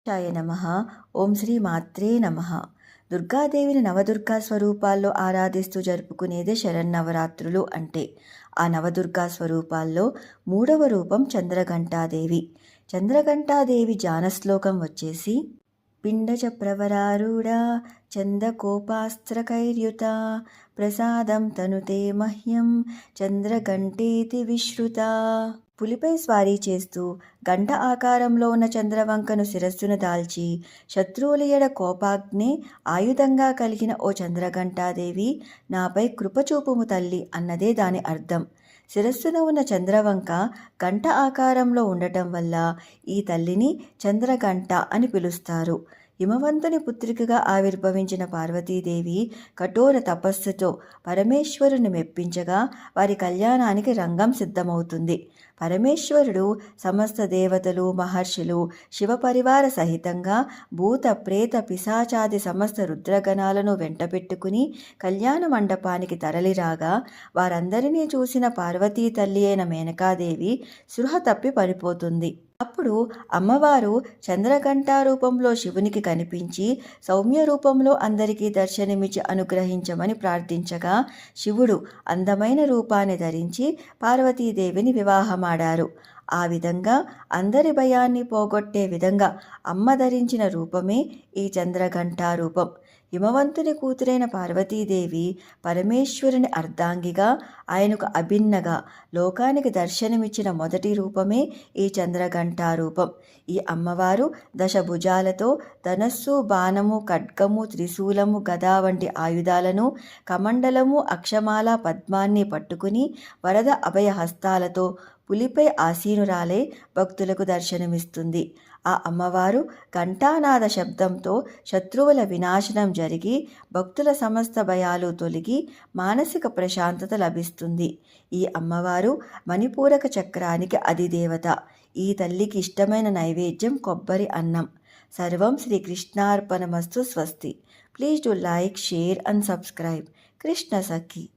శాయ నమః. ఓం శ్రీ మాత్రే నమః. దుర్గాదేవిని నవదుర్గా స్వరూపాల్లో ఆరాధిస్తూ జరుపుకునేదే శరన్నవరాత్రులు అంటే. ఆ నవదుర్గా స్వరూపాల్లో మూడవ రూపం చంద్రఘంటాదేవి. చంద్రఘంటాదేవి జానశ్లోకం వచ్చేసి పిండచ చందకోపాస్త్రకైర్యుత ప్రసాదం తనుతే మహ్యం చంద్రఘంటేతి విశ్రుత. పులిపై స్వారీ చేస్తూ గంట ఆకారంలో ఉన్న చంద్రవంకను శిరస్సును దాల్చి శత్రువుల ఎడ కోపాగ్ని ఆయుధంగా కలిగిన ఓ చంద్రఘంటాదేవి, నాపై కృపచూపుము తల్లి అన్నదే దాని అర్థం. శిరస్సున ఉన్న చంద్రవంక గంట ఆకారంలో ఉండటం వల్ల ఈ తల్లిని చంద్రఘంట అని పిలుస్తారు. హిమవంతుని పుత్రికగా ఆవిర్భవించిన పార్వతీదేవి కఠోర తపస్సుతో పరమేశ్వరుని మెప్పించగా వారి కళ్యాణానికి రంగం సిద్ధమవుతుంది. పరమేశ్వరుడు సమస్త దేవతలు, మహర్షులు, శివపరివార సహితంగా భూత ప్రేత పిశాచాది సమస్త రుద్రగణాలను వెంటబెట్టుకుని కళ్యాణ మండపానికి తరలిరాగా వారందరినీ చూసిన పార్వతీ తల్లి అయిన మేనకాదేవి సృహ తప్పి పడిపోతుంది. అప్పుడు అమ్మవారు చంద్రఘంటా రూపంలో శివునికి కనిపించి సౌమ్య రూపంలో అందరికీ దర్శనమిచ్చి అనుగ్రహించమని ప్రార్థించగా శివుడు అందమైన రూపాన్ని ధరించి పార్వతీదేవిని వివాహమాడారు. ఆ విధంగా అందరి భయాన్ని పోగొట్టే విధంగా అమ్మ ధరించిన రూపమే ఈ చంద్రఘంటా రూపం. హిమవంతుని కూతురైన పార్వతీదేవి పరమేశ్వరుని అర్ధాంగిగా, ఆయనకు అభిన్నగా లోకానికి దర్శనమిచ్చిన మొదటి రూపమే ఈ చంద్రఘంటా రూపం. ఈ అమ్మవారు దశభుజాలతో ధనస్సు, బాణము, ఖడ్గము, త్రిశూలము, గద వంటి ఆయుధాలను, కమండలము, అక్షమాల, పద్మాన్ని పట్టుకుని వరద అభయ హస్తాలతో పులిపై ఆసీనురాలై భక్తులకు దర్శనమిస్తుంది. ఆ అమ్మవారు ఘంటానాద శబ్దంతో శత్రువుల వినాశనం జరిగి భక్తుల సమస్త భయాలు తొలగి మానసిక ప్రశాంతత లభిస్తుంది. ఈ అమ్మవారు మణిపూరక చక్రానికి అధిదేవత. ఈ తల్లికి ఇష్టమైన నైవేద్యం కొబ్బరి అన్నం. సర్వం శ్రీకృష్ణార్పణమస్తు. స్వస్తి. Please do like, share and subscribe. Krishna Sakhi.